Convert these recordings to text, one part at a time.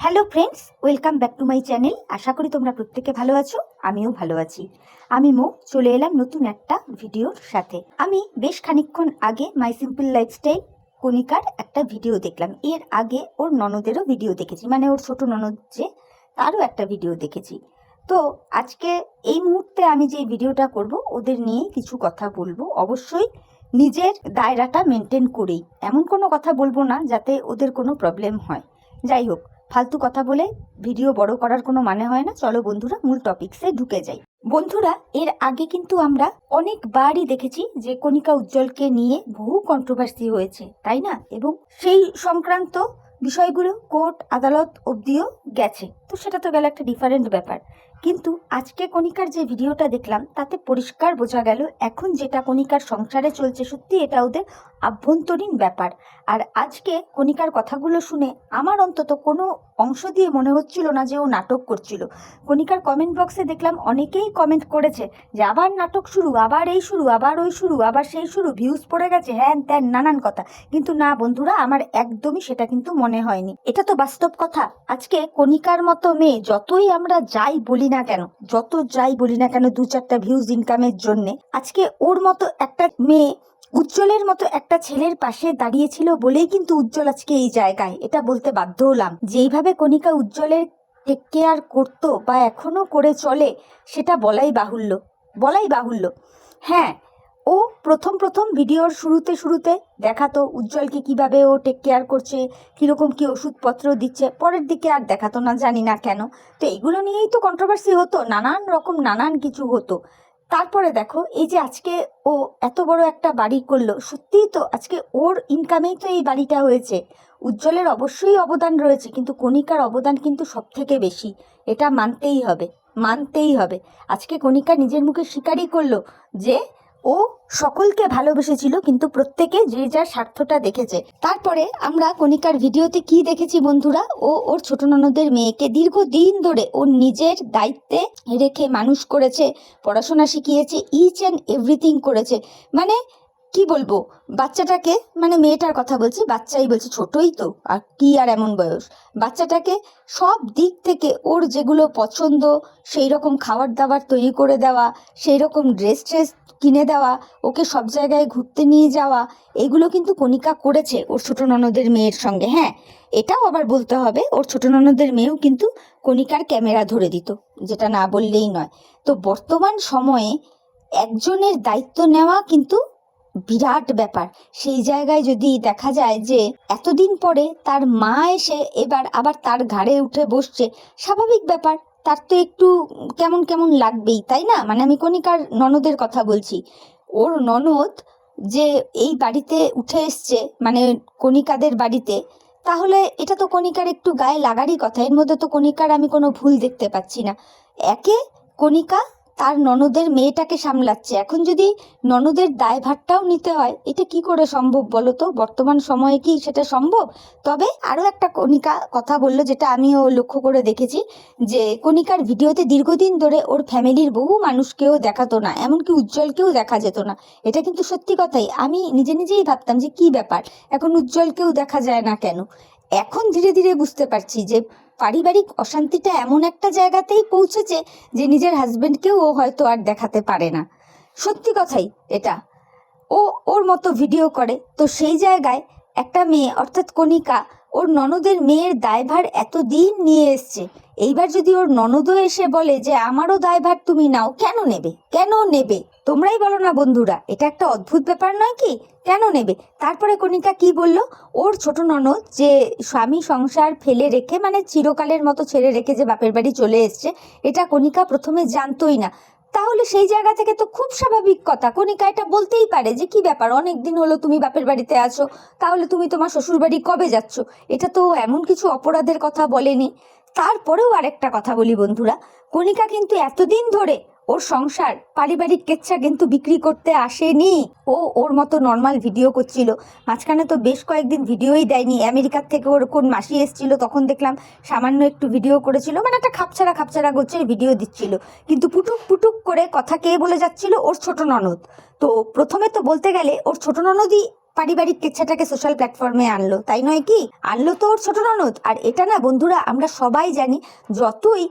Hello friends, welcome back to my channel. আশা করি তোমরা প্রত্যেকে ভালো আছো, আমিও ভালো আছি। আমি চলে এলাম নতুন একটা ভিডিওর সাথে। আমি বেশ খানিকক্ষণ আগে মাই সিম্পল লাইফস্টাইল কণিকার একটা ভিডিও দেখলাম। এর আগে ওর ননদেরও ভিডিও দেখেছি, মানে ওর ছোট ননদ যে, তারও একটা ভিডিও দেখেছি। তো আজকে এই মুহূর্তে আমি যে ভিডিওটা করব ওদের নিয়ে কিছু কথা বলবো। অবশ্যই নিজের দায়রাটা মেনটেন করেই, এমন কোনো কথা বলবো না যাতে ওদের কোনো প্রবলেম হয়। যাই হোক, ফালতু কথা বলে ভিডিও বড় করার কোনো মানে হয় না। চলো বন্ধুরা, মূল টপিকসে ঢুকে যাই। বন্ধুরা, এর আগে কিন্তু আমরা অনেকবারই দেখেছি যে কণিকা উজ্জ্বলকে নিয়ে বহু কন্ট্রোভার্সি হয়েছে, তাই না? এবং সেই সংক্রান্ত বিষয়গুলো কোর্ট আদালত অবধিও গেছে। তো সেটা তো গেল একটা ডিফারেন্ট ব্যাপার। কিন্তু আজকে কণিকার যে ভিডিওটা দেখলাম তাতে পরিষ্কার বোঝা গেল এখন যেটা কণিকার সংসারে চলছে, সত্যি এটা ওদের আভ্যন্তরীণ ব্যাপার। আর আজকে কণিকার কথাগুলো শুনে আমার অন্তত কোনো অংশ দিয়ে মনে হচ্ছিল না যে ও নাটক করছিল। কণিকার কমেন্ট বক্সে দেখলাম অনেকেই কমেন্ট করেছে যে আবার নাটক শুরু, আবার এই শুরু, আবার ওই শুরু, আবার সেই শুরু, ভিউজ পড়ে গেছে, হ্যান ত্যান নানান কথা। কিন্তু না বন্ধুরা, আমার একদমই সেটা কিন্তু মনে হয়নি। এটা তো বাস্তব কথা। আজকে কণিকার মতো মেয়ে যতই আমরা যাই বলি না কেন, যত যাই বলি না কেন, দু চারটা ভিউজ ইনকামের জন্যে, আজকে ওর মতো একটা মেয়ে উজ্জ্বলের মতো একটা ছেলের পাশে দাঁড়িয়েছিল বলেই কিন্তু উজ্জ্বল আজকে এই জায়গায়। এটা বলতে বাধ্য হলাম। যেইভাবে কণিকা উজ্জ্বলের টেক কেয়ার করতো বা এখনো করে চলে, সেটা বলাই বাহুল্য। হ্যাঁ, ও প্রথম ভিডিওর শুরুতে দেখাতো উজ্জ্বলকে কিভাবে ও টেক কেয়ার করছে, কিরকম কি ওষুধপত্র দিচ্ছে, পরের দিকে আর দেখাতো না, জানি না কেন। তো এইগুলো নিয়েই তো কন্ট্রোভার্সি হতো, নানান কিছু হতো। তারপরে দেখো, এই যে আজকে ও এত বড় একটা বাড়ি করলো, সত্যিই তো আজকে ওর ইনকামেই তো এই বাড়িটা হয়েছে। উজ্জ্বলের অবশ্যই অবদান রয়েছে, কিন্তু কণিকার অবদান কিন্তু সব থেকে বেশি। এটা মানতেই হবে। আজকে কণিকা নিজের মুখে স্বীকারই করলো যে ও সকলকে ভালোবেসেছিল, কিন্তু প্রত্যেকে যে যার স্বার্থটা দেখেছে। তারপরে আমরা কণিকার ভিডিওতে কি দেখেছি বন্ধুরা, ও ওর ছোট ননদের মেয়েকে দীর্ঘদিন ধরে ওর নিজের দায়িত্বে রেখে মানুষ করেছে, পড়াশোনা শিখিয়েছে, ইচ অ্যান্ড এভরিথিং করেছে। মানে কি বলবো, বাচ্চাটাকে, মানে মেয়েটার কথা বলছি, বাচ্চাই বলছি, ছোটই তো, আর কি আর এমন বয়স। বাচ্চাটাকে সব দিক থেকে ওর যেগুলো পছন্দ সেই রকম খাবার দাবার তৈরি করে দেওয়া, সেই রকম ড্রেস কিনে দেওয়া, ওকে সব জায়গায় ঘুরতে নিয়ে যাওয়া, এগুলো কিন্তু কণিকা করেছে ওর ছোট ননদের মেয়ের সঙ্গে। হ্যাঁ, এটাও আবার বলতে হবে, ওর ছোট ননদের মেয়েও কিন্তু কণিকার ক্যামেরা ধরে দিত, যেটা না বললেই নয়। তো বর্তমান সময়ে একজনের দায়িত্ব নেওয়া কিন্তু বিরাট ব্যাপার। সেই জায়গায় যদি দেখা যায় যে এতদিন পরে তার মা এসে এবার আবার তার ঘাড়ে উঠে বসছে, স্বাভাবিক ব্যাপার, তার তো একটু কেমন কেমন লাগবেই, তাই না? মানে আমি কণিকার ননদের কথা বলছি। ওর ননদ যে এই বাড়িতে উঠে এসছে, মানে কণিকাদের বাড়িতে, তাহলে এটা তো কণিকার একটু গায়ে লাগারই কথা। এর মধ্যে তো কণিকার আমি কোনো ভুল দেখতে পাচ্ছি না। একে কণিকা তার ননদের মেয়েটাকে সামলাচ্ছে, এখন যদি ননদের দায়ভারটাও নিতে হয়, এটা কি করে সম্ভব বলো তো? বর্তমান সময়ে কি সেটা সম্ভব? তবে আরও একটা কণিকা কথা বললো, যেটা আমিও লক্ষ্য করে দেখেছি, যে কণিকার ভিডিওতে দীর্ঘদিন ধরে ওর ফ্যামিলির বহু মানুষকেও দেখাতো না, এমনকি উজ্জ্বলকেও দেখা যেত না। এটা কিন্তু সত্যি কথাই। আমি নিজেই ভাবতাম যে কি ব্যাপার, এখন উজ্জ্বলকেও দেখা যায় না কেন। এখন ধীরে ধীরে বুঝতে পারছি যে পারিবারিক অশান্তিটা এমন একটা জায়গাতেই পৌঁছেছে যে নিজের হাজবেন্ডকেও ও হয়তো আর দেখাতে পারে না। সত্যি কথাই এটা। ও ওর মতো ভিডিও করে, তো সেই জায়গায় একটা মেয়ে অর্থাৎ কণিকা ওর ননদের মেয়ের দায়ভার এতদিন নিয়ে এসছে। এইবার যদি ওর ননদও এসে বলে যে আমারও দায়ভার তুমি নাও, কেন নেবে? তোমরাই বলো না বন্ধুরা, এটা একটা অদ্ভুত ব্যাপার নয় কি? কেন নেবে? তারপরে কণিকা কি বলল, ওর ছোট ননদ যে স্বামী সংসার ফেলে রেখে, মানে চিরকালের মতো ছেড়ে রেখে যে বাপের বাড়ি চলে এসছে, এটা কণিকা প্রথমে জানতোই না। তাহলে সেই জায়গা থেকে তো খুব স্বাভাবিক কথা, কণিকা এটা বলতেই পারে যে কি ব্যাপার, অনেক দিন হলো তুমি বাপের বাড়িতে আছো, তাহলে তুমি তোমার শ্বশুর বাড়ি কবে যাচ্ছ? এটা তো এমন কিছু অপরাধের কথা বলেনি। তারপরেও আরেকটা কথা বলি বন্ধুরা, কণিকা কিন্তু এতদিন ধরে ওর সংসার পারিবারিক কেচ্ছা কিন্তু বিক্রি করতে আসেনি। ও ওর মতো নর্মাল ভিডিও করছিল। মাঝখানে তো বেশ কয়েকদিন ভিডিওই দেয়নি। আমেরিকার থেকে ওর কোন মাসি এসেছিল, তখন দেখলাম সামান্য একটু ভিডিও করেছিল, মানে একটা খাপছাড়া গোছের ভিডিও দিচ্ছিল। কিন্তু পুটুক করে কথা কে বলে যাচ্ছিল, ওর ছোট ননদ। তো প্রথমে তো বলতে গেলে ওর ছোট ননদই পারিবারিক কেচ্ছাটাকে সোশ্যাল প্ল্যাটফর্মে আনলো, তাই নয় কি? আনলো তো ওর ছোট ননদ। আর এটা না বন্ধুরা, আমরা সবাই জানি, যতই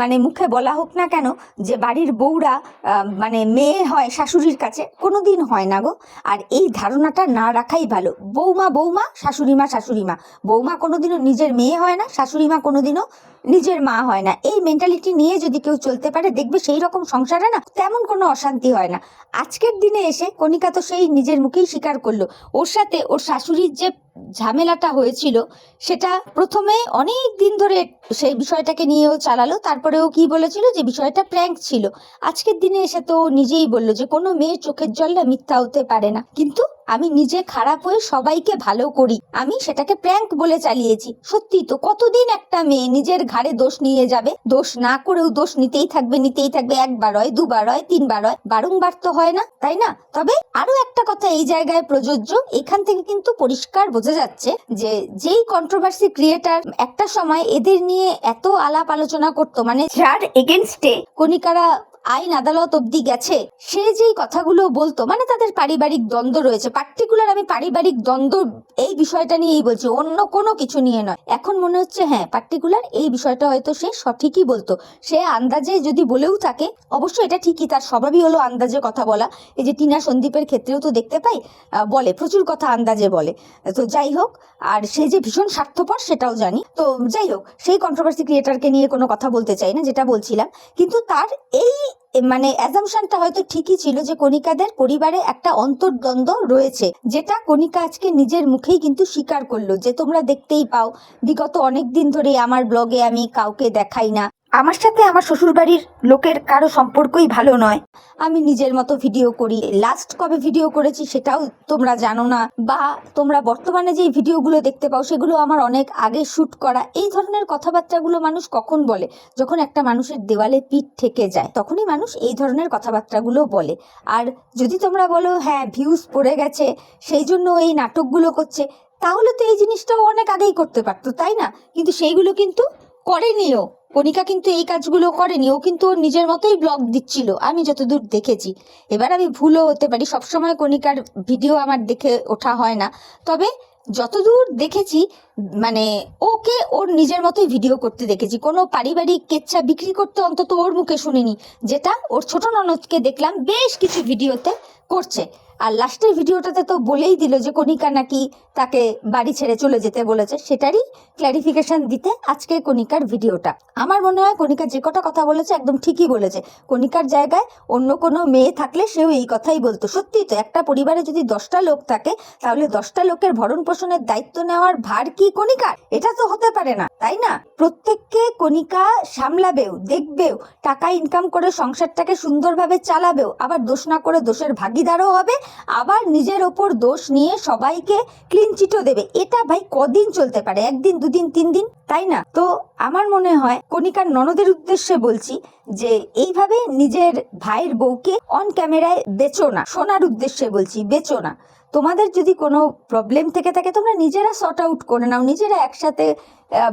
মানে মুখে বলা হোক না কেন যে বাড়ির বউরা মানে মেয়ে হয় শাশুড়ির কাছে, কোনোদিন হয় না গো। আর এই ধারণাটা না রাখাই ভালো। বৌমা বৌমা, শাশুড়ি মা শাশুড়ি মা। বৌমা কোনোদিনও নিজের মেয়ে হয় না, শাশুড়ি মা কোনোদিনও নিজের মা হয় না। এই মেন্টালিটি নিয়ে যদি কেউ চলতে পারে, দেখবে সেই রকম সংসারে না তেমন কোনো অশান্তি হয় না। আজকের দিনে এসে কণিকা তো সেই নিজের মুখেই স্বীকার করলো, ওর সাথে ওর শাশুড়ির যে ঝামেলাটা হয়েছিল সেটা প্রথমে অনেক দিন ধরে সেই বিষয়টাকে নিয়েও চালালো, তারপরে ও কি বলেছিল যে বিষয়টা প্র্যাঙ্ক ছিল। আজকের দিনে এসে তো নিজেই বললো যে কোনো মেয়ের চোখের জলটা মিথ্যা হতে পারে না, কিন্তু আমি নিজে খারাপ হয়ে সবাইকে ভালো করি, আমি সেটাকে প্র্যাঙ্ক বলে চালিয়েছি। সত্যি তো, কতদিন একটা মেয়ে নিজের ঘাড়ে দোষ নিয়ে যাবে? দোষ না করেও দোষ নিতেই থাকবে, নিতেই থাকবে। একবার হয়, দুবার হয়, তিনবার হয়, বারংবার তো হয় না, তাই না? তবে আরো একটা কথা এই জায়গায় প্রযোজ্য, এখান থেকে কিন্তু পরিষ্কার বোঝা যাচ্ছে যে যেই কন্ট্রোভার্সি ক্রিয়েটার একটা সময় এদের নিয়ে এত আলাপ আলোচনা করতো, মানে যার এগেনস্টে কণিকারা আইন আদালত অব্দি গেছে, সে যেই কথাগুলো বলতো, মানে তাদের পারিবারিক দ্বন্দ্ব রয়েছে, পার্টিকুলার আমি পারিবারিক দ্বন্দ্ব এই বিষয়টা নিয়েই বলছি, অন্য কোনো কিছু নিয়ে নয়। এখন মনে হচ্ছে হ্যাঁ, পার্টিকুলার এই বিষয়টা হয়তো সে সঠিকই বলতো। সে আন্দাজে যদি বলেও থাকে, অবশ্য এটা ঠিকই, তার স্বভাবই হলো আন্দাজে কথা বলা। এই যে টিনা সন্দীপের ক্ষেত্রেও তো দেখতে পাই, বলে প্রচুর কথা আন্দাজে বলে। তো যাই হোক, আর সে যে ভীষণ স্বার্থপর সেটাও জানি। তো যাই হোক, সেই কন্ট্রোভার্সি ক্রিয়েটারকে নিয়ে কোনো কথা বলতে চাই না, যেটা বলছিলাম। কিন্তু তার এই মানে অ্যাজাম্পশনটা হয়তো ঠিকই ছিল যে কণিকাদের পরিবারে একটা অন্তর্দ্বন্দ্ব রয়েছে, যেটা কণিকা আজকে নিজের মুখেই কিন্তু স্বীকার করলো। যে তোমরা দেখতেই পাও, বিগত অনেক দিন ধরে আমার ব্লগে আমি কাউকে দেখাই না, আমার সাথে আমার শ্বশুরবাড়ির লোকের কারো সম্পর্কই ভালো নয়, আমি নিজের মতো ভিডিও করি। লাস্ট কবে ভিডিও করেছি সেটাও তোমরা জানো না, বা তোমরা বর্তমানে যে ভিডিওগুলো দেখতে পাও সেগুলো আমার অনেক আগে শ্যুট করা। এই ধরনের কথাবার্তাগুলো মানুষ কখন বলে? যখন একটা মানুষের দেওয়ালে পিঠ ঠেকে যায়, তখনই মানুষ এই ধরনের কথাবার্তাগুলো বলে। আর যদি তোমরা বলো হ্যাঁ ভিউজ পড়ে গেছে সেই জন্য এই নাটকগুলো করছে, তাহলে তো এই জিনিসটাও অনেক আগেই করতে পারতো, তাই না? কিন্তু সেইগুলো কিন্তু করেনিও। কণিকা কিন্তু এই কাজগুলো করেনি, ও কিন্তু ওর নিজের মতোই ব্লগ দিচ্ছিল, আমি যতদূর দেখেছি। এবার আমি ভুলও হতে পারি, সবসময় কণিকার ভিডিও আমার দেখে ওঠা হয় না, তবে যতদূর দেখেছি মানে ওকে ওর নিজের মতোই ভিডিও করতে দেখেছি। কোনো পারিবারিক কেচ্ছা বিক্রি করতে অন্তত ওর মুখে শুনিনি, যেটা ওর ছোট ননদকে দেখলাম বেশ কিছু ভিডিওতে করছে। আর লাস্টের ভিডিওটাতে তো বলেই দিল যে কণিকা নাকি তাকে বাড়ি ছেড়ে চলে যেতে বলেছে, সেটারই ক্ল্যারিফিকেশন দিতে আজকে কণিকার ভিডিওটা। আমার মনে হয় কণিকা যে কটা কথা বলেছে একদম ঠিকই বলেছে। কণিকার জায়গায় অন্য কোনো মেয়ে থাকলে সেও এই কথাই বলতো। সত্যি তো, একটা পরিবারে যদি 10টা লোক থাকে, তাহলে 10টা লোকের ভরণ পোষণের দায়িত্ব নেওয়ার ভার কি কণিকার? এটা তো হতে পারে না, তাই না? প্রত্যেককে কণিকা সামলাবেও, দেখবেও, টাকা ইনকাম করে সংসারটাকে সুন্দরভাবে চালাবেও, আবার দোষ না করে দোষের ভাগিদারও হবে, আবার নিজের ওপর দোষ নিয়ে সবাইকে ক্লিন চিটও দেবে। এটা ভাই কদিন চলতে পারে? একদিন, দুদিন, 3 দিন, তাই না? তো আমার মনে হয় কণিকার ননদের উদ্দেশ্যে বলছি যে এইভাবে নিজের ভাইয়ের বউকে অন ক্যামেরায় বেচো না। শোনার উদ্দেশ্যে বলছি, বেচো না। তোমাদের যদি কোনো প্রবলেম থেকে থাকে তোমরা নিজেরা সর্ট আউট করে নাও, নিজেরা একসাথে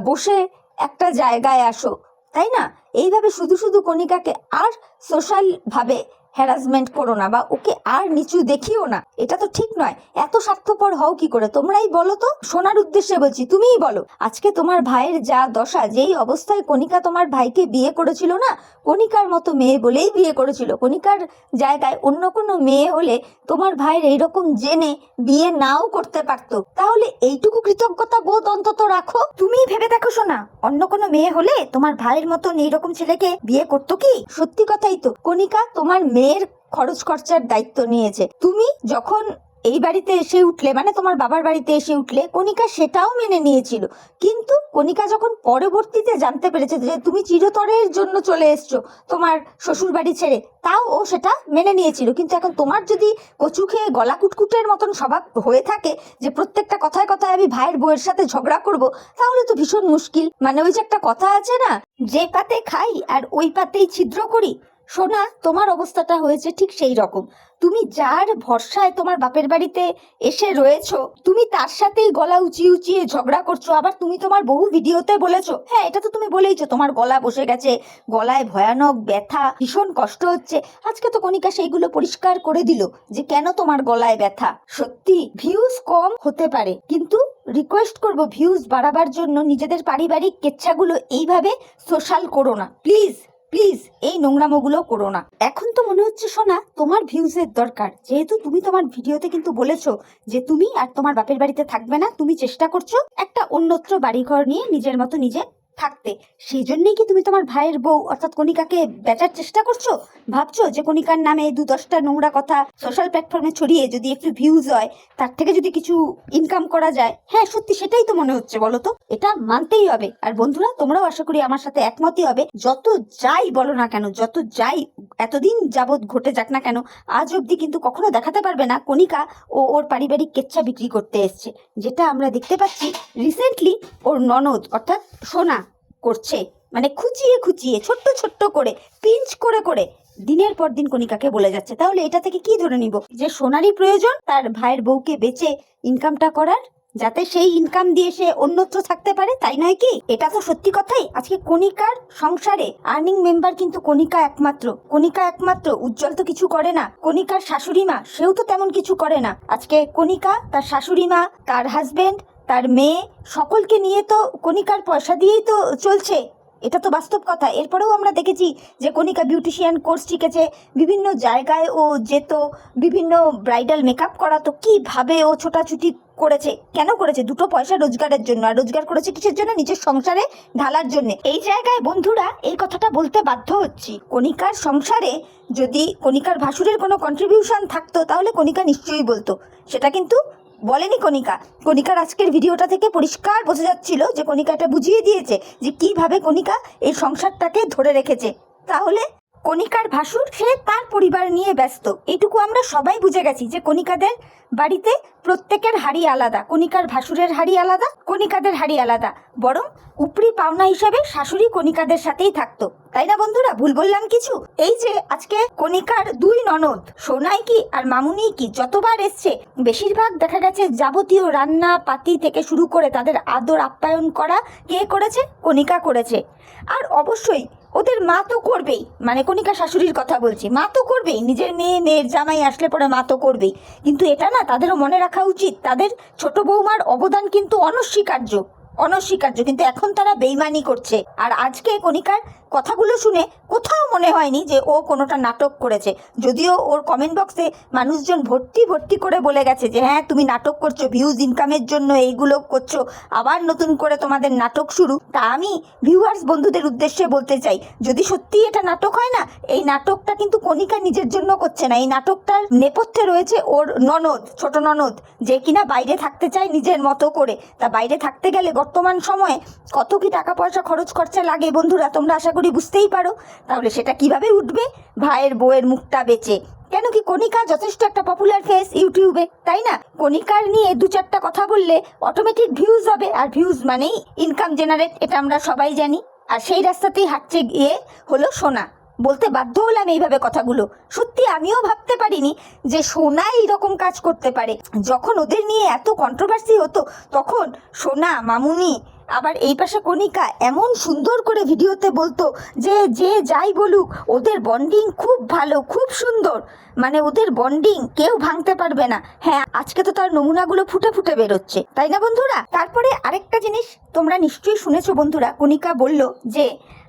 বসে একটা জায়গায় আসো, তাই না? এইভাবে শুধু শুধু কণিকাকে আর সোশ্যাল ভাবে হ্যারাসমেন্ট করো না, বা ওকে আর নিচু দেখিও না। এটা তো ঠিক নয়। এত স্বার্থপর হও কি করে? তোমরাই বলো তো। শোনার উদ্দেশ্যে বলছি, তুমিই বলো। আজকে তোমার ভাইয়ের যা দশা, যেই অবস্থায় কণিকা তোমার ভাইকে বিয়ে করেছিল না, কণিকার মতো মেয়ে বলেই বিয়ে করেছিল। কণিকার জায়গায় অন্য কোনো মেয়ে হলে তোমার ভাইয়ের এইরকম জেনে বিয়ে নাও করতে পারতো। তাহলে এইটুকু কৃতজ্ঞতা বোধ অন্তত রাখো। তুমি ভেবে দেখো শোনা, অন্য কোনো মেয়ে হলে তোমার ভাইয়ের মতন এইরকম ছেলেকে বিয়ে করতো কি? সত্যি কথাই তো। কণিকা তোমার মেয়ের খরচ খরচার দায়িত্ব নিয়েছে। তুমি যখন এই বাড়িতে এসে উঠলে, মানে তোমার বাবার বাড়িতে এসে উঠলে, কণিকা সেটাও মেনে নিয়েছিল। কিন্তু কণিকা যখন পরবর্তীতে জানতে পেরেছে যে তুমি চিরতরের জন্য চলে এসছো তোমার শ্বশুর বাড়ি ছেড়ে, তাও ও সেটা মেনে নিয়েছিল। কিন্তু এখন তোমার যদি কচু খেয়ে গলা কুটকুটের মতন স্বভাব হয়ে থাকে যে প্রত্যেকটা কথায় কথায় আমি ভাইয়ের বউয়ের সাথে ঝগড়া করব, তাহলে তো ভীষণ মুশকিল। মানে ওই যে একটা কথা আছে না, যে পাতে খাই আর ওই পাতেই ছিদ্র করি, সোনা, তোমার অবস্থাটা হয়েছে ঠিক সেই রকম। তুমি যার ভরসায় তোমার বাপের বাড়িতে এসে রয়েছো, তুমি তার সাথেই গলা উঁচিয়ে উঁচিয়ে ঝগড়া করছো। আবার তুমি তোমার বহু ভিডিওতে বলেছো, হ্যাঁ এটা তো তুমি বলেইছো, তোমার গলা বসে গেছে, গলায় ভয়ানক ব্যথা, ভীষণ কষ্ট হচ্ছে। আজকে তো কণিকা সেইগুলো পরিষ্কার করে দিল যে কেন তোমার গলায় ব্যথা। সত্যি ভিউজ কম হতে পারে, কিন্তু রিকোয়েস্ট করব ভিউজ বাড়াবার জন্য নিজেদের পারিবারিক কেচ্ছাগুলো এইভাবে সোশ্যাল করো না, প্লিজ প্লিজ এই নোংরামোগুলো করো না। এখন তো মনে হচ্ছে সোনা তোমার ভিউজের দরকার, যেহেতু তুমি তোমার ভিডিওতে কিন্তু বলেছো যে তুমি আর তোমার বাপের বাড়িতে থাকবে না, তুমি চেষ্টা করছো একটা অন্যত্র বাড়িঘর নিয়ে নিজের মতো নিজে থাকতে। সেই জন্যই কি তুমি তোমার ভাইয়ের বউ অর্থাৎ কণিকাকে বেচার চেষ্টা করছো? ভাবছো যে কণিকার নামে 2-10টা নোংরা কথা সোশ্যাল প্ল্যাটফর্মে ছড়িয়ে যদি একটু ভিউজ হয়, তার থেকে যদি কিছু ইনকাম করা যায়। হ্যাঁ সত্যি সেটাই তো মনে হচ্ছে, বলো তো? এটা মানতেই হবে। আর বন্ধুরা, তোমরাও আশা করি আমার সাথে একমতই হবে। যত যাই বলো না কেন, যত যাই এতদিন যাবৎ ঘটে যাক না কেন, আজ অব্দি কিন্তু কখনো দেখাতে পারবে না কণিকা ও ওর পারিবারিক কেচ্ছা বিক্রি করতে এসছে। যেটা আমরা দেখতে পাচ্ছি রিসেন্টলি ওর ননদ অর্থাৎ সোনা করছে, মানে খুঁচিয়ে খুঁচিয়ে ছোট্ট ছোট্ট করে পিঞ্চ করে করে দিনের পর দিন কণিকাকে বলে যাচ্ছে। তাহলে এটা থেকে কি ধরে নিব? যে সোনারই প্রয়োজন তার ভাইয়ের বউকে বেচে ইনকামটা করার, যাতে সেই ইনকাম দিয়ে সে অন্যত্র থাকতে পারে, তাই নয় কি? এটা তো সত্যি কথাই। আজকে কণিকার সংসারে আর্নিং মেম্বার কিন্তু কণিকা একমাত্র। কণিকা একমাত্র, উজ্জ্বল তো কিছু করে না। কণিকার শাশুড়ি মা, সেও তো তেমন কিছু করে না। আজকে কণিকা, তার শাশুড়ি মা, তার হাজবেন্ড, তার মেয়ে, সকলকে নিয়ে তো কণিকার পয়সা দিয়েই তো চলছে। এটা তো বাস্তব কথা। এরপরেও আমরা দেখেছি যে কণিকা বিউটিশিয়ান কোর্স শিখেছে, বিভিন্ন জায়গায় ও যেত, বিভিন্ন ব্রাইডাল মেকআপ করাতো, কিভাবে ও ছোটাছুটি করেছে। কেন করেছে? দুটো পয়সা রোজগারের জন্য। আর রোজগার করেছে কিসের জন্য? নিজের সংসারে ঢালার জন্য। এই জায়গায় বন্ধুরা এই কথাটা বলতে বাধ্য হচ্ছি, কণিকার সংসারে যদি কণিকার ভাসুরের কোনো কন্ট্রিবিউশন থাকতো তাহলে কণিকা নিশ্চয়ই বলতো। সেটা কিন্তু বলেনি কণিকা। কণিকার আজকের ভিডিওটা থেকে পরিষ্কার বোঝা যাচ্ছিল যে কণিকা এটা বুঝিয়ে দিয়েছে যে কিভাবে কণিকা এই সংসারটাকে ধরে রেখেছে। তাহলে কণিকার ভাসুর সে তার পরিবার নিয়ে ব্যস্ত, এইটুকু আমরা সবাই বুঝে গেছি যে কণিকাদের বাড়িতে প্রত্যেকের হাড়ি আলাদা। কণিকার ভাসুরের হাড়ি আলাদা, কণিকাদের হাড়ি আলাদা। বরং উপরি পাওনা হিসেবে শাশুড়ি কণিকাদের সাথেই থাকতো, তাই না বন্ধুরা? ভুল বললাম কিছু? এই যে আজকে কণিকার দুই ননদ সোনাই কি আর মামুনি কি যতবার এসছে, বেশিরভাগ দেখা গেছে যাবতীয় রান্না পাতি থেকে শুরু করে তাদের আদর আপ্যায়ন করা কে করেছে? কণিকা করেছে। আর অবশ্যই ওদের মা তো করবেই, মানে কণিকা শাশুড়ির কথা বলছি, মা তো করবেই। নিজের মেয়ে, মেয়ের জামাই আসলে পরে মা তো করবেই। কিন্তু এটা না তাদেরও মনে রাখা উচিত, তাদের ছোট বৌমার অবদান কিন্তু অনস্বীকার্য, অনস্বীকার্য। কিন্তু এখন তারা বেইমানি করছে। আর আজকে কণিকার কথাগুলো শুনে কোথাও মনে হয়নি যে ও কোনোটা নাটক করেছে। যদিও ওর কমেন্ট বক্সে মানুষজন ভর্তি ভর্তি করে বলে গেছে যে হ্যাঁ তুমি নাটক করছো, ভিউজ ইনকামের জন্য এইগুলো করছো, আবার নতুন করে তোমাদের নাটক শুরু। তা আমি ভিউয়ার্স বন্ধুদের উদ্দেশ্যে বলতে চাই, যদি সত্যি এটা নাটক হয় না, এই নাটকটা কিন্তু কণিকা নিজের জন্য করছে না। এই নাটকটার নেপথ্যে রয়েছে ওর ননদ, ছোট ননদ, যে কিনা বাইরে থাকতে চায় নিজের মতো করে। তা বাইরে থাকতে গেলে বর্তমান সময়ে কত কি টাকা পয়সা খরচ খরচা লাগে বন্ধুরা, তোমরা আশা করি বুঝতেই পারো। তাহলে সেটা কিভাবে উঠবে? ভাইয়ের বউয়ের মুখটা বেচে। কেন কি কণিকা যথেষ্ট একটা পপুলার ফেস ইউটিউবে, তাই না? কণিকার নিয়ে 2-4টা কথা বললে অটোমেটিক ভিউজ হবে, আর ভিউজ মানেই ইনকাম জেনারেট, এটা আমরা সবাই জানি। আর সেই রাস্তাতেই হাঁটছে গিয়ে হলো সোনা। বলতে বাধ্য হলাম এইভাবে কথাগুলো। সত্যি আমিও ভাবতে পারিনি যে সোনা এইরকম কাজ করতে পারে। যখন ওদের নিয়ে এত কন্ট্রোভার্সি হতো তখন সোনা, মামুনি, আবার এই পাশে কণিকা এমন সুন্দর করে ভিডিওতে বলতো যে যে যাই বলুক ওদের বন্ডিং খুব ভালো, খুব সুন্দর, মানে ওদের বন্ডিং কেউ ভাঙতে পারবে না। হ্যাঁ আজকে তো তার নমুনাগুলো ফুটে ফুটে বেরোচ্ছে, তাই না বন্ধুরা? তারপরে আরেকটা জিনিস তোমরা নিশ্চয়ই শুনেছো বন্ধুরা, কণিকা বলল যে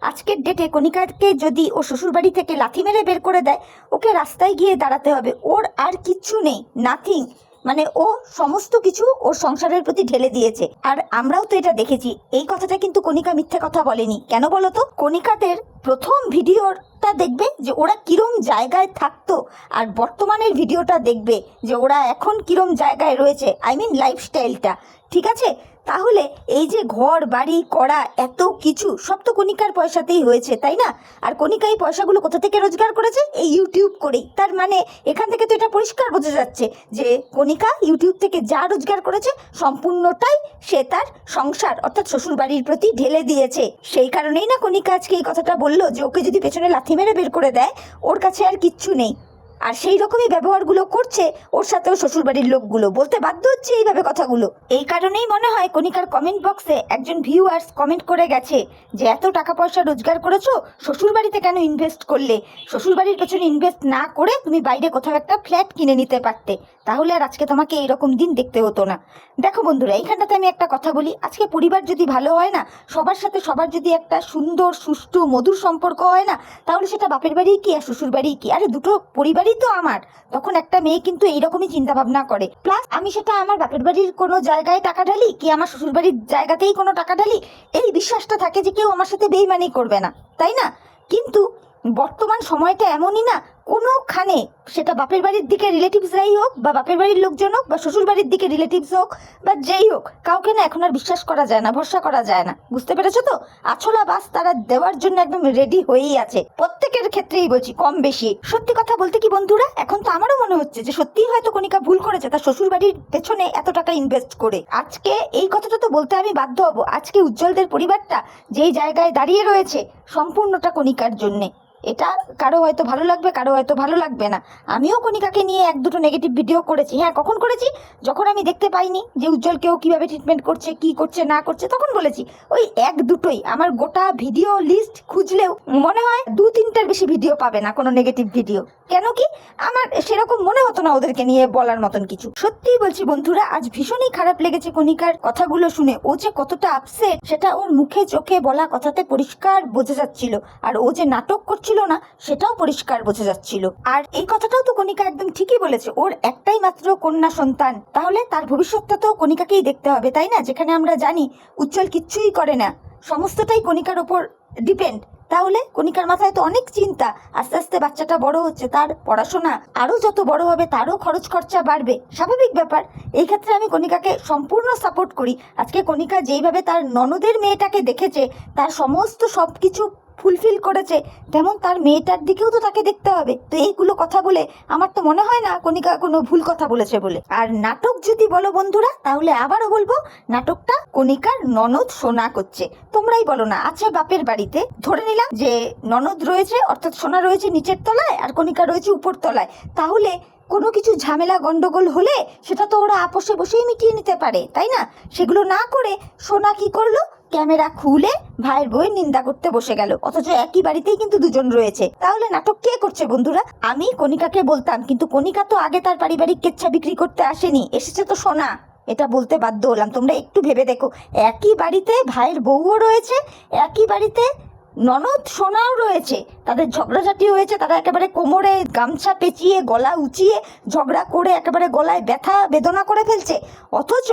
আজকের ডেটে কণিকাকে যদি ও শ্বশুরবাড়ি থেকে লাথি মেরে বের করে দেয়, ওকে রাস্তায় গিয়ে দাঁড়াতে হবে। ওর আর কিচ্ছু নেই, নাথিং। মানে ও সমস্ত কিছু ওর সংসারের প্রতি ঢেলে দিয়েছে। আর আমরাও তো এটা দেখেছি। এই কথাটা কিন্তু কণিকা মিথ্যে কথা বলেনি। কেন বলো তো? কণিকাদের প্রথম ভিডিওটা দেখবে যে ওরা কিরম জায়গায় থাকতো, আর বর্তমানের ভিডিওটা দেখবে যে ওরা এখন কিরম জায়গায় রয়েছে, আই মিন লাইফস্টাইলটা। ঠিক আছে? তাহলে এই যে ঘর বাড়ি করা এত কিছু সব তো কণিকার পয়সাতেই হয়েছে, তাই না? আর কণিকা এই পয়সাগুলো কোথা থেকে রোজগার করেছে? এই ইউটিউব করেই। তার মানে এখান থেকে তো এটা পরিষ্কার বোঝা যাচ্ছে যে কণিকা ইউটিউব থেকে যা রোজগার করেছে সম্পূর্ণটাই সে তার সংসার অর্থাৎ শ্বশুর বাড়ির প্রতি ঢেলে দিয়েছে। সেই কারণেই না কণিকা আজকে এই কথাটা বললো যে ওকে যদি পেছনে লাথি মেরে বের করে দেয় ওর কাছে আর কিচ্ছু নেই। আর সেই রকমই ব্যবহারগুলো করছে ওর সাথেও শ্বশুরবাড়ির লোকগুলো, বলতে বাধ্য হচ্ছে এইভাবে কথাগুলো। এই কারণেই মনে হয় কণিকার কমেন্ট বক্সে একজন ভিউয়ার্স কমেন্ট করে গেছে যে এত টাকা পয়সা রোজগার করেছো, শ্বশুরবাড়িতে কেন ইনভেস্ট করলে? শ্বশুরবাড়ির পেছনে ইনভেস্ট না করে তুমি বাইরে কোথাও একটা ফ্ল্যাট কিনে নিতে পারতে, তাহলে আর আজকে তোমাকে এইরকম দিন দেখতে হতো না। দেখো বন্ধুরা, এইখানটাতে আমি একটা কথা বলি, আজকে পরিবার যদি ভালো হয় না, সবার সাথে সবার যদি একটা সুন্দর সুষ্ঠু মধুর সম্পর্ক হয় না, তাহলে সেটা বাপের বাড়ি কি আর শ্বশুর বাড়ি কি, আরে দুটো পরিবারই তো আমার। তখন একটা মেয়ে কিন্তু এইরকমই চিন্তা ভাবনা করে। প্লাস আমি সেটা আমার বাপের বাড়ির কোনো জায়গায় টাকা ঢালি কি আমার শ্বশুর বাড়ির জায়গাতেই কোনো টাকা ঢালি, এই বিশ্বাসটা থাকে যে কেউ আমার সাথে বেইমানি করবে না, তাই না? কিন্তু বর্তমান সময়টা এমনই না, কোনোখানে সেটা বাপের বাড়ির দিকে রিলেটিভসরাই হোক বা বাপের বাড়ির লোকজন হোক বা শ্বশুর বাড়ির দিকে রিলেটিভস হোক বা যেই হোক, কাউকে না এখন আর বিশ্বাস করা যায় না, ভরসা করা যায় না। বুঝতে পেরেছো তো? আছলা বাস তারা দেওয়ার জন্য একদম রেডি হয়েই আছে, প্রত্যেকের ক্ষেত্রেই বলছি, কম বেশি। সত্যি কথা বলতে কি বন্ধুরা, এখন তো আমারও মনে হচ্ছে যে সত্যিই হয়তো কণিকা ভুল করেছে তার শ্বশুর বাড়ির পেছনে এত টাকা ইনভেস্ট করে। আজকে এই কথাটা তো বলতে আমি বাধ্য হব, আজকে উজ্জ্বলদের পরিবারটা যেই জায়গায় দাঁড়িয়ে রয়েছে সম্পূর্ণটা কণিকার জন্যে। এটা কারো হয়তো ভালো লাগবে, কারো হয়তো ভালো লাগবে না। আমিও কণিকাকে নিয়ে এক দুটো নেগেটিভ ভিডিও করেছি। হ্যাঁ, কখন করেছি? যখন আমি দেখতে পাইনি যে উজ্জ্বলকেও কিভাবে ট্রিটমেন্ট করছে, কি করছে না করছে, তখন বলেছি। ওই এক দুটোই, আমার গোটা ভিডিও লিস্ট খুঁজলেও মনে হয় 2-3টার বেশি ভিডিও পাবে না কোনো নেগেটিভ ভিডিও। কেন কি? আমার সেরকম মনে হতো না ওদেরকে নিয়ে বলার মতন কিছু। সত্যিই বলছি বন্ধুরা, আজ ভীষণই খারাপ লেগেছে কণিকার কথাগুলো শুনে। ও যে কতটা আপসেট সেটা ওর মুখে চোখে বলা কথাতে পরিষ্কার বোঝা যাচ্ছিল, আর ও যে নাটক করছিল না সেটাও পরিষ্কার বোঝা যাচ্ছিল। আর এই কথাটাও তো কণিকা একদম ঠিকই বলেছে, ওর একটাই মাত্র কন্যা সন্তান, তাহলে তার ভবিষ্যৎটা তো কণিকাকেই দেখতে হবে, তাই না? যেখানে আমরা জানি উজ্জ্বল কিচ্ছুই করে না, সমস্তটাই কণিকার ওপর ডিপেন্ড। তাহলে কণিকার মাথায় তো অনেক চিন্তা, আস্তে আস্তে বাচ্চাটা বড় হচ্ছে, তার পড়াশোনা আরো যত বড় হবে তারও খরচ খরচা বাড়বে, স্বাভাবিক ব্যাপার। এই ক্ষেত্রে আমি কণিকাকে সম্পূর্ণ সাপোর্ট করি। আজকে কণিকা যেইভাবে তার ননদের মেয়েটাকে দেখেছে, তার সমস্ত সবকিছু ফুলফিল করেছে, তেমন তার মেয়েটার দিকেও তো তাকে দেখতে হবে। তো এইগুলো কথা বলে আমার তো মনে হয় না কণিকা কোনো ভুল কথা বলেছে বলে। আর নাটক যদি বলো বন্ধুরা, তাহলে আবারও বলবো, নাটকটা কণিকার ননদ সোনা করছে। তোমরাই বলো না, আছে বাপের বাড়িতে, ধরে নিলাম যে ননদ রয়েছে অর্থাৎ সোনা রয়েছে নিচের তলায় আর কণিকা রয়েছে উপর তলায়, তাহলে কোনো কিছু ঝামেলা গন্ডগোল হলে সেটা তো ওরা আপোষে বসেই মিটিয়ে নিতে পারে, তাই না? সেগুলো না করে সোনা কি করলো, ক্যামেরা খুলে ভাইয়ের বউয়ের নিন্দা করতে বসে গেল, অথচ একই বাড়িতেই কিন্তু দুজন রয়েছে। তাহলে নাটক কে করছে বন্ধুরা? আমি কণিকাকে বলতাম, কিন্তু কণিকা তো আগে তার পারিবারিক কেচ্ছা বিক্রি করতে আসেনি, এসেছে তো সোনা। এটা বলতে বাধ্য হলাম। তোমরা একটু ভেবে দেখো, একই বাড়িতে ভাইয়ের বউও রয়েছে, একই বাড়িতে ননদ সোনাও রয়েছে, তাদের ঝগড়াঝাটি হয়েছে, তারা একেবারে কোমরে গামছা পেঁচিয়ে গলা উঁচিয়ে ঝগড়া করে একেবারে গলায় ব্যথা বেদনা করে ফেলছে, অথচ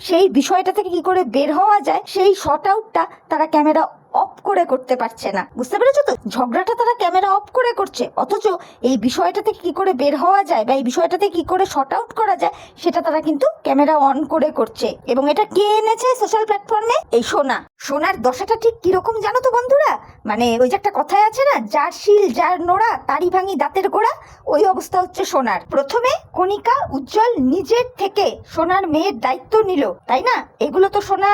সেই বিষয়টা থেকে কি করে বের হওয়া যায় সেই শর্ট আউটটা তারা ক্যামেরা অফ করে করতে পারছে না। বুঝতে পেরেছো তো? ঝগড়াটা তারা ক্যামেরা অফ করে করছে, অথচ এই বিষয়টা থেকে কি করে বের হওয়া যায় বা এই বিষয়টা থেকে কি করে শর্ট আউট করা যায় সেটা তারা কিন্তু ক্যামেরা অন করে করছে। এবং এটা কে এনেছে সোশ্যাল প্ল্যাটফর্মে? এই সোনা। সোনার দশাটা ঠিক কিরকম জানো তো বন্ধুরা? মানে ওই যে একটা কথাই আছে না, যার শিল যার নোড়া তারই ভাঙি দাঁতের গোড়া, ওই অবস্থা হচ্ছে সোনার। প্রথমে কণিকা উজ্জ্বল নিজের থেকে সোনার মেয়ের দায়িত্ব নিল, তাই না? এগুলো তো সোনা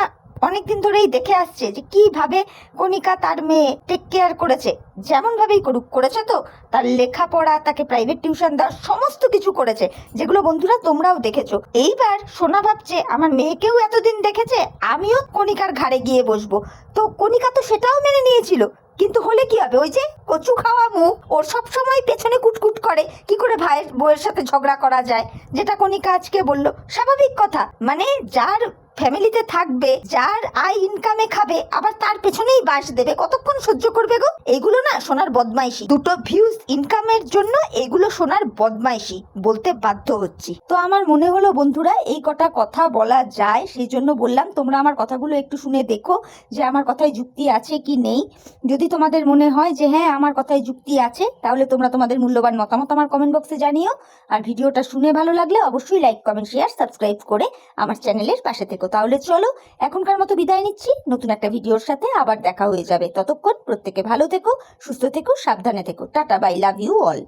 অনেকদিন ধরেই দেখে আসছে যে কিভাবে কণিকা তার মেয়ে টেক কেয়ার করেছে, যেমন ভাবেই করুক, করেছে তো। তার লেখাপড়া, তাকে প্রাইভেট টিউশন দেওয়া, সমস্ত কিছু করেছে, যেগুলো বন্ধুরা তোমরাও দেখেছো। এইবার সোনা ভাবছে আমার মেয়েকেও এতদিন দেখেছে, আমিও কণিকার ঘাড়ে গিয়ে বসবো। তো কণিকা তো সেটাও মেনে নিয়েছিল, কিন্তু হলে কি হবে? ওই যে কচু খাওয়া মুখ, ওর সব সময় পেছনে কুটকুট করে কি করে ভাইয়ের বউয়ের সাথে ঝগড়া করা যায়, যেটা কণিকা আজকে বলল। স্বাভাবিক কথা, মানে যার ফ্যামিলিতে থাকবে, যার আয় ইনকামে খাবে, আবার তার পেছনেই বাস দেবে, কতক্ষণ সহ্য করবে গো? এইগুলো না সোনার বদমাইশি, দুটো ভিউজ ইনকামের জন্য এগুলো সোনার বদমাইশি, বলতে বাধ্য হচ্ছি। তো আমার মনে হলো বন্ধুরা এই কটা কথা বলা যায়, সেই জন্য বললাম। তোমরা আমার কথাগুলো একটু শুনে দেখো যে আমার কথায় যুক্তি আছে কি নেই। যদি তোমাদের মনে হয় যে হ্যাঁ আমার কথায় যুক্তি আছে, তাহলে তোমরা তোমাদের মূল্যবান মতামত আমার কমেন্ট বক্সে জানিও। আর ভিডিওটা শুনে ভালো লাগলে অবশ্যই লাইক কমেন্ট শেয়ার সাবস্ক্রাইব করে আমার চ্যানেলের পাশে থেকো। তাহলে চলো এখনকার মতো বিদায় নিচ্ছি, নতুন একটা ভিডিওর সাথে আবার দেখা হয়ে যাবে। ততক্ষণ প্রত্যেকে ভালো থেকো, সুস্থ থেকো, সাবধানে থেকো। Tata, bye, love you all.